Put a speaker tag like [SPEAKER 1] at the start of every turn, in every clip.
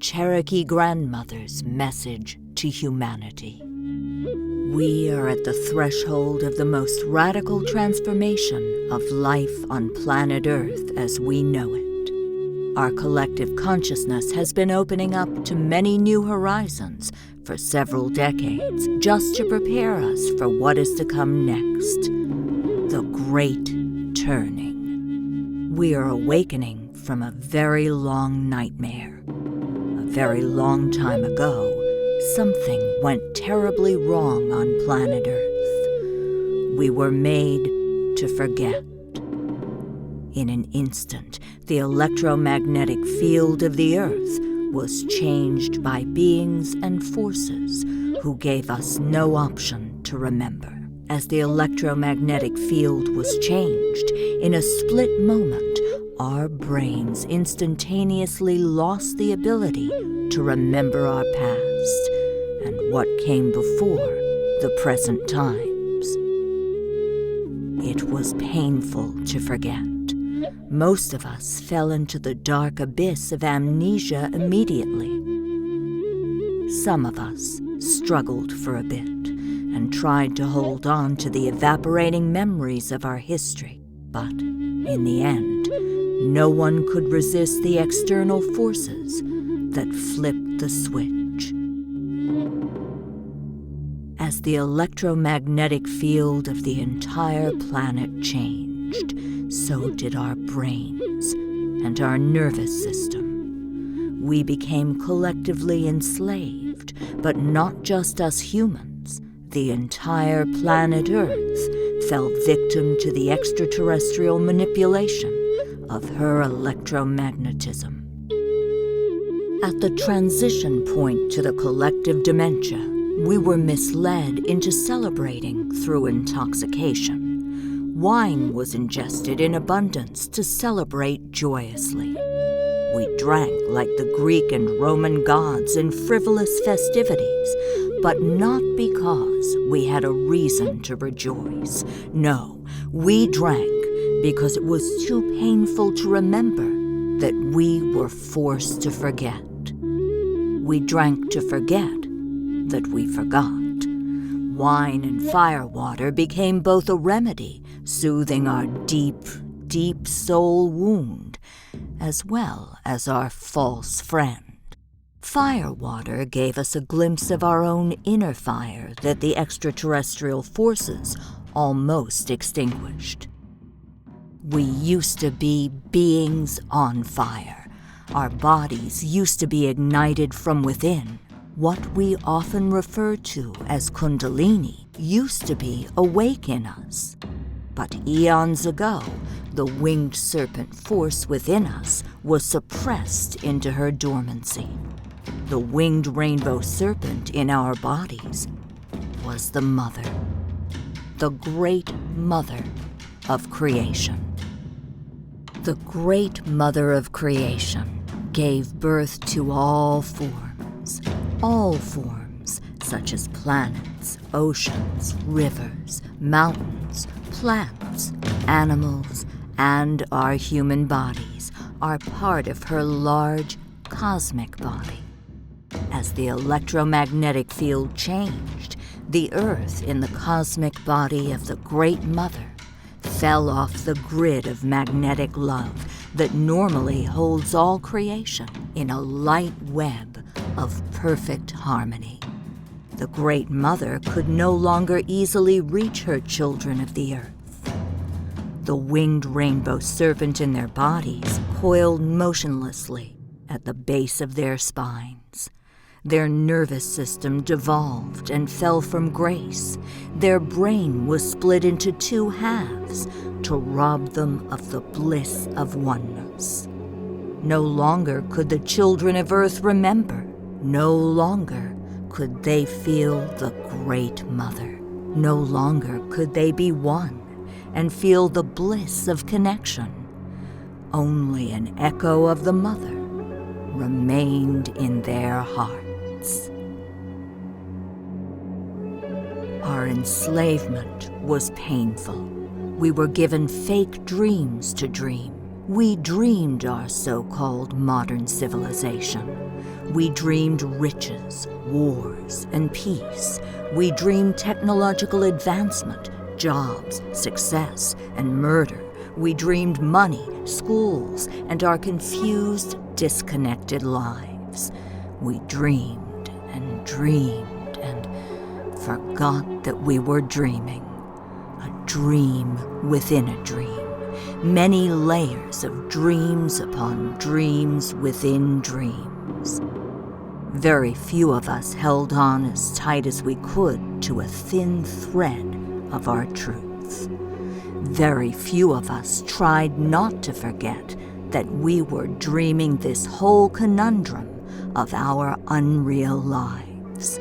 [SPEAKER 1] Cherokee grandmother's message to humanity. We are at the threshold of the most radical transformation of life on planet Earth as we know it. Our collective consciousness has been opening up to many new horizons for several decades just to prepare us for what is to come next. The Great Turning. We are awakening from a very long nightmare. A very long time ago, something went terribly wrong on planet Earth. We were made to forget. In an instant, the electromagnetic field of the Earth was changed by beings and forces who gave us no option to remember. As the electromagnetic field was changed, in a split moment, our brains instantaneously lost the ability to remember our past and what came before the present times. It was painful to forget. Most of us fell into the dark abyss of amnesia immediately. Some of us struggled for a bit and tried to hold on to the evaporating memories of our history, but in the end, no one could resist the external forces that flipped the switch. As the electromagnetic field of the entire planet changed, so did our brains and our nervous system. We became collectively enslaved, but not just us humans. The entire planet Earth fell victim to the extraterrestrial manipulation of her electromagnetism. At the transition point to the collective dementia, we were misled into celebrating through intoxication. Wine was ingested in abundance to celebrate joyously. We drank like the Greek and Roman gods in frivolous festivities, but not because we had a reason to rejoice. No, we drank because it was too painful to remember that we were forced to forget. We drank to forget that we forgot. Wine and firewater became both a remedy, soothing our deep, deep soul wound, as well as our false friend. Firewater gave us a glimpse of our own inner fire that the extraterrestrial forces almost extinguished. We used to be beings on fire. Our bodies used to be ignited from within. What we often refer to as Kundalini used to be awake in us. But eons ago, the winged serpent force within us was suppressed into her dormancy. The winged rainbow serpent in our bodies was the Mother, the Great Mother of Creation. The Great Mother of Creation gave birth to all forms such as planets, oceans, rivers, mountains, plants, animals, and our human bodies are part of her large cosmic body. As the electromagnetic field changed, the Earth in the cosmic body of the Great Mother fell off the grid of magnetic love that normally holds all creation in a light web of perfect harmony. The Great Mother could no longer easily reach her children of the Earth. The winged rainbow serpent in their bodies coiled motionlessly at the base of their spines. Their nervous system devolved and fell from grace. Their brain was split into two halves to rob them of the bliss of oneness. No longer could the children of Earth remember. No longer could they feel the Great Mother. No longer could they be one and feel the bliss of connection. Only an echo of the Mother remained in their hearts. Our enslavement was painful. We were given fake dreams to dream, We dreamed our so-called modern civilization. We dreamed riches, wars, and peace. We dreamed technological advancement, jobs, success, and murder. We dreamed money, schools, and our confused, disconnected lives. We dreamed and dreamed and forgot that we were dreaming. A dream within a dream. Many layers of dreams upon dreams within dreams. Very few of us held on as tight as we could to a thin thread of our truths. Very few of us tried not to forget that we were dreaming this whole conundrum of our unreal lives.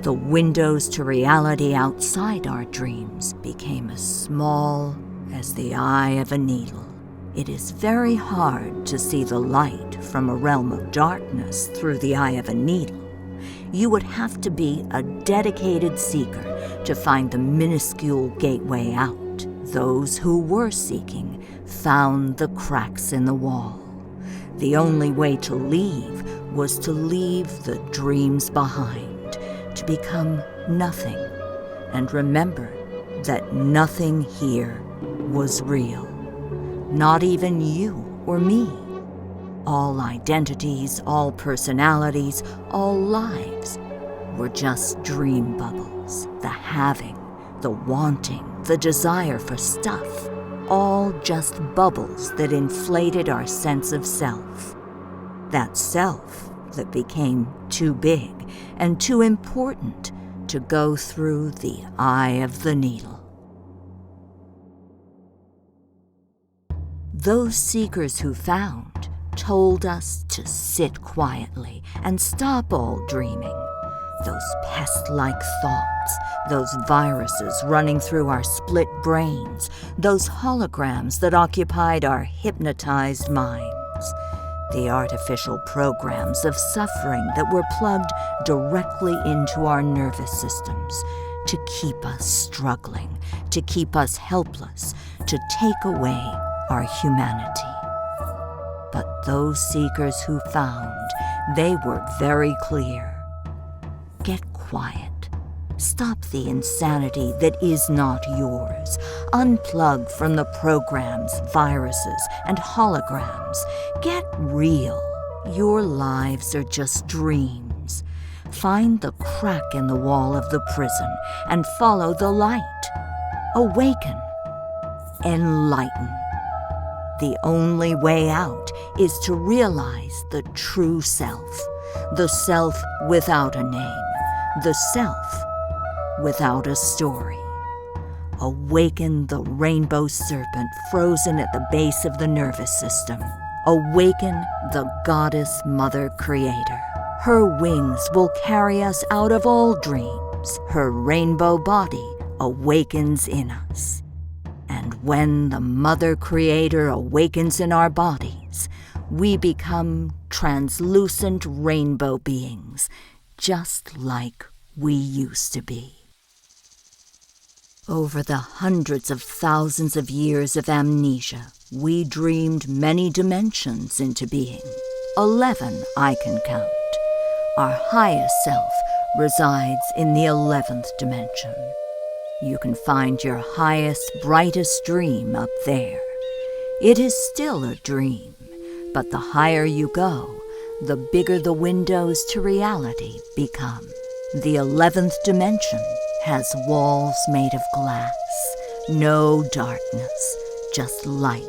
[SPEAKER 1] The windows to reality outside our dreams became as small as the eye of a needle. It is very hard to see the light from a realm of darkness through the eye of a needle. You would have to be a dedicated seeker to find the minuscule gateway out. Those who were seeking found the cracks in the wall. The only way to leave was to leave the dreams behind, to become nothing, and remember that nothing here was real. Not even you or me. All identities, all personalities, all lives were just dream bubbles. The having, the wanting, the desire for stuff, all just bubbles that inflated our sense of self. That self that became too big and too important to go through the eye of the needle. Those seekers who found told us to sit quietly and stop all dreaming. Those pest-like thoughts, those viruses running through our split brains, those holograms that occupied our hypnotized minds, the artificial programs of suffering that were plugged directly into our nervous systems to keep us struggling, to keep us helpless, to take away our humanity. But those seekers who found, they were very clear. Get quiet. Stop the insanity that is not yours. Unplug from the programs, viruses, and holograms. Get real. Your lives are just dreams. Find the crack in the wall of the prison and follow the light. Awaken. Enlighten. The only way out is to realize the true self, the self without a name, the self without a story. Awaken the rainbow serpent frozen at the base of the nervous system. Awaken the goddess mother creator. Her wings will carry us out of all dreams. Her rainbow body awakens in us. And when the Mother Creator awakens in our bodies, we become translucent rainbow beings, just like we used to be. Over the hundreds of thousands of years of amnesia, we dreamed many dimensions into being. 11 I can count. Our highest self resides in the 11th dimension. You can find your highest, brightest dream up there. It is still a dream, but the higher you go, the bigger the windows to reality become. The 11th dimension has walls made of glass, no darkness, just light.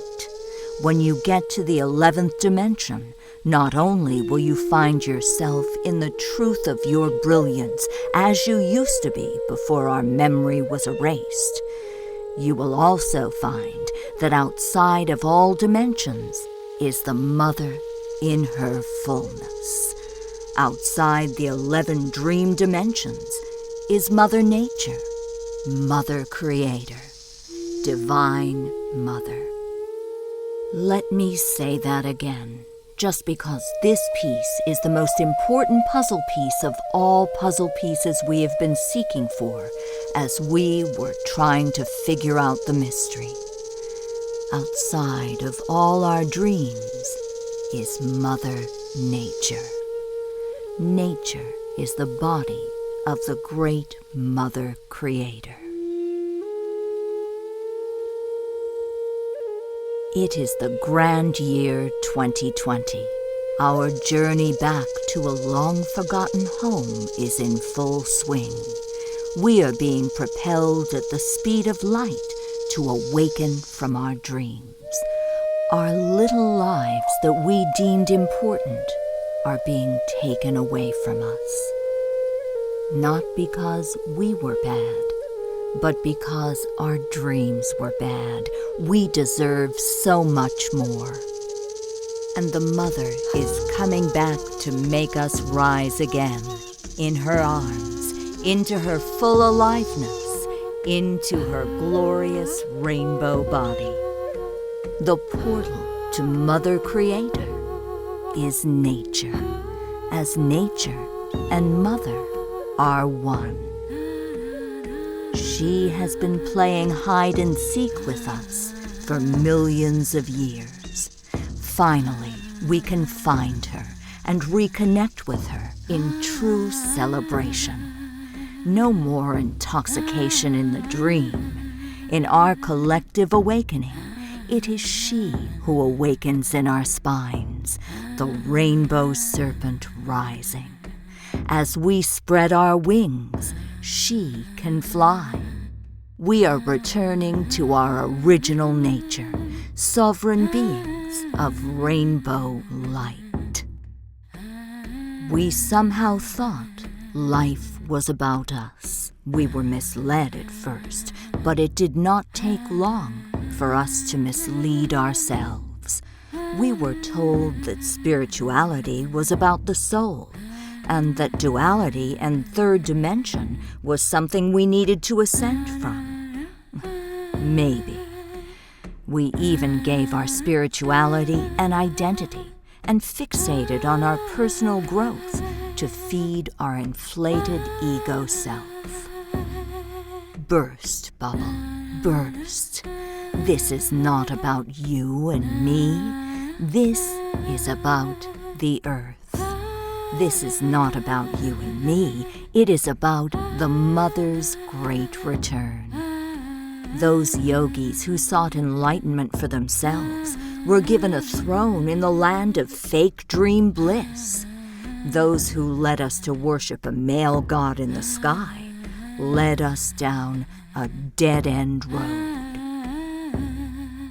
[SPEAKER 1] When you get to the 11th dimension, not only will you find yourself in the truth of your brilliance as you used to be before our memory was erased, you will also find that outside of all dimensions is the Mother in her fullness. Outside the 11 dream dimensions is Mother Nature, Mother Creator, Divine Mother. Let me say that again, just because this piece is the most important puzzle piece of all puzzle pieces we have been seeking for as we were trying to figure out the mystery. outside of all our dreams, is Mother Nature. Nature is the body of the great Mother Creator. It is the grand year 2020. Our journey back to a long-forgotten home is in full swing. We are being propelled at the speed of light to awaken from our dreams. Our little lives that we deemed important are being taken away from us. Not because we were bad, but because our dreams were bad. We deserve so much more. And the Mother is coming back to make us rise again, in her arms, into her full aliveness, into her glorious rainbow body. The portal to Mother Creator is nature, as nature and Mother are one. She has been playing hide and seek with us for millions of years. Finally, we can find her and reconnect with her in true celebration. No more intoxication in the dream. In our collective awakening, it is she who awakens in our spines, the rainbow serpent rising. As we spread our wings, she can fly. We are returning to our original nature, sovereign beings of rainbow light. We somehow thought life was about us. We were misled at first, but it did not take long for us to mislead ourselves. We were told that spirituality was about the soul, and that duality and third dimension was something we needed to ascend from. Maybe. We even gave our spirituality an identity and fixated on our personal growth to feed our inflated ego self. Burst, bubble, burst. This is not about you and me. This is about the earth. This is not about you and me. It is about the Mother's great return. Those yogis who sought enlightenment for themselves were given a throne in the land of fake dream bliss. Those who led us to worship a male god in the sky led us down a dead-end road.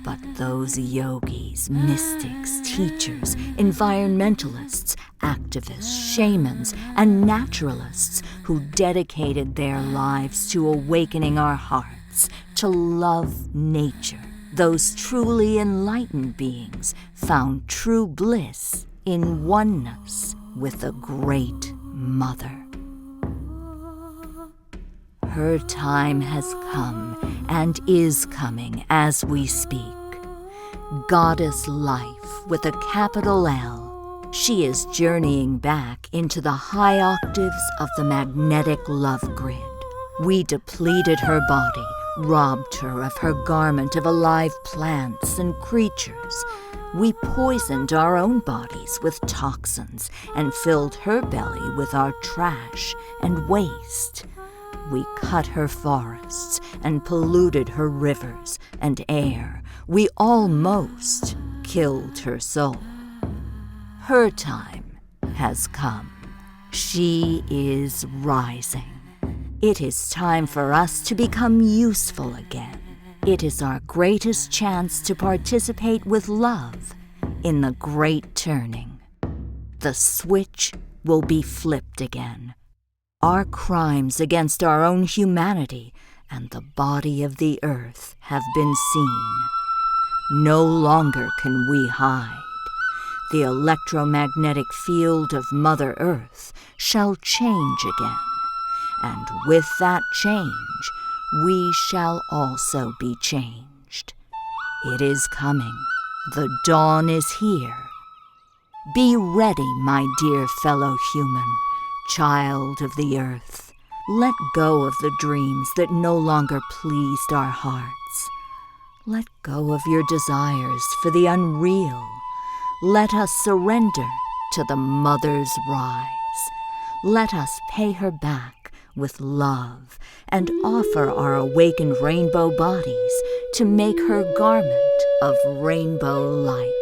[SPEAKER 1] But those yogis, mystics, teachers, environmentalists, activists, shamans, and naturalists who dedicated their lives to awakening our hearts to love nature, those truly enlightened beings found true bliss in oneness with the Great Mother. Her time has come and is coming as we speak. Goddess Life with a capital L. She is journeying back into the high octaves of the magnetic love grid. We depleted her body, robbed her of her garment of alive plants and creatures. We poisoned our own bodies with toxins and filled her belly with our trash and waste. We cut her forests and polluted her rivers and air. We almost killed her soul. Her time has come. She is rising. It is time for us to become useful again. It is our greatest chance to participate with love in the great turning. The switch will be flipped again. Our crimes against our own humanity and the body of the earth have been seen. No longer can we hide. The electromagnetic field of Mother Earth shall change again, and with that change, we shall also be changed. It is coming. The dawn is here. Be ready, my dear fellow human, child of the earth. Let go of the dreams that no longer pleased our hearts. Let go of your desires for the unreal. Let us surrender to the Mother's rise. Let us pay her back with love and offer our awakened rainbow bodies to make her garment of rainbow light.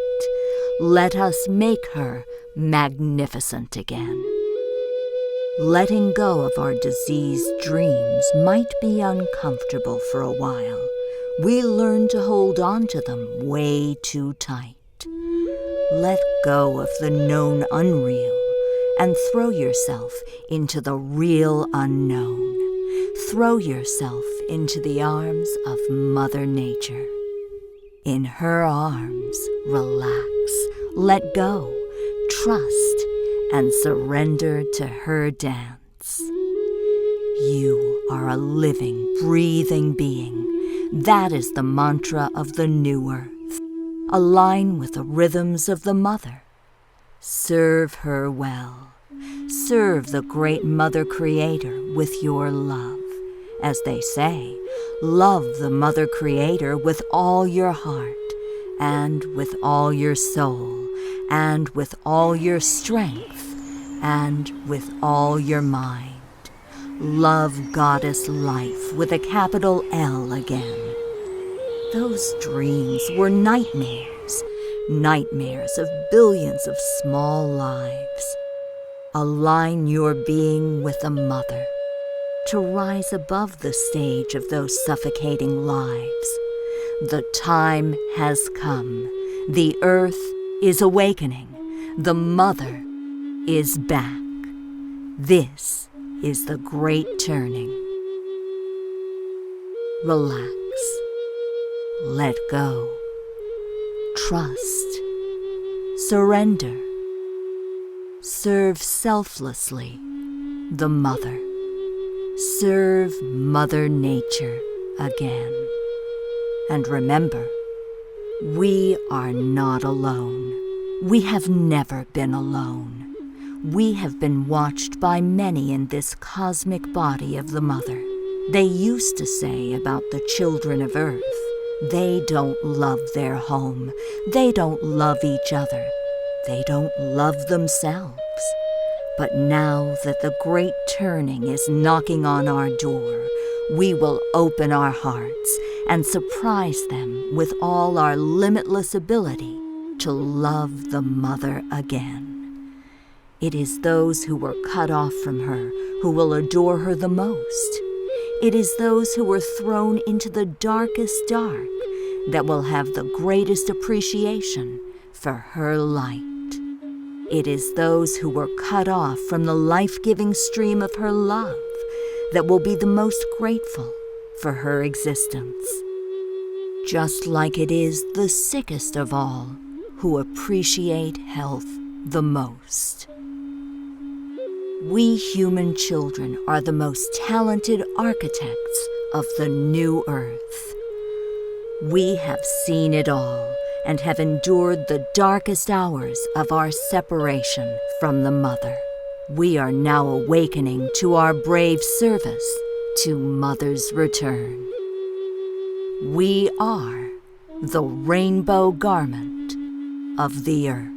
[SPEAKER 1] Let us make her magnificent again. Letting go of our diseased dreams might be uncomfortable for a while. We learn to hold on to them way too tight. Let go of the known unreal and throw yourself into the real unknown. Throw yourself into the arms of Mother Nature. In her arms, relax, let go, trust, and surrender to her dance. You are a living, breathing being. That is the mantra of the new earth. Align with the rhythms of the Mother. Serve her well. Serve the great Mother Creator with your love. As they say, love the Mother Creator with all your heart, and with all your soul, and with all your strength, and with all your mind. Love Goddess Life with a capital L again. Those dreams were nightmares, nightmares of billions of small lives. Align your being with the Mother to rise above the stage of those suffocating lives. The time has come. The earth is awakening. The Mother is back. This is the great turning. Relax. Let go. Trust. Surrender. Serve selflessly the Mother. Serve Mother Nature again. And remember, we are not alone. We have never been alone. We have been watched by many in this cosmic body of the Mother. They used to say about the children of Earth, they don't love their home. They don't love each other. They don't love themselves. But now that the great turning is knocking on our door, we will open our hearts and surprise them with all our limitless ability to love the Mother again. It is those who were cut off from her who will adore her the most. It is those who were thrown into the darkest dark that will have the greatest appreciation for her light. It is those who were cut off from the life-giving stream of her love that will be the most grateful for her existence. Just like it is the sickest of all who appreciate health the most. We human children are the most talented architects of the new earth. We have seen it all and have endured the darkest hours of our separation from the Mother. We are now awakening to our brave service to Mother's return. We are the rainbow garment of the earth.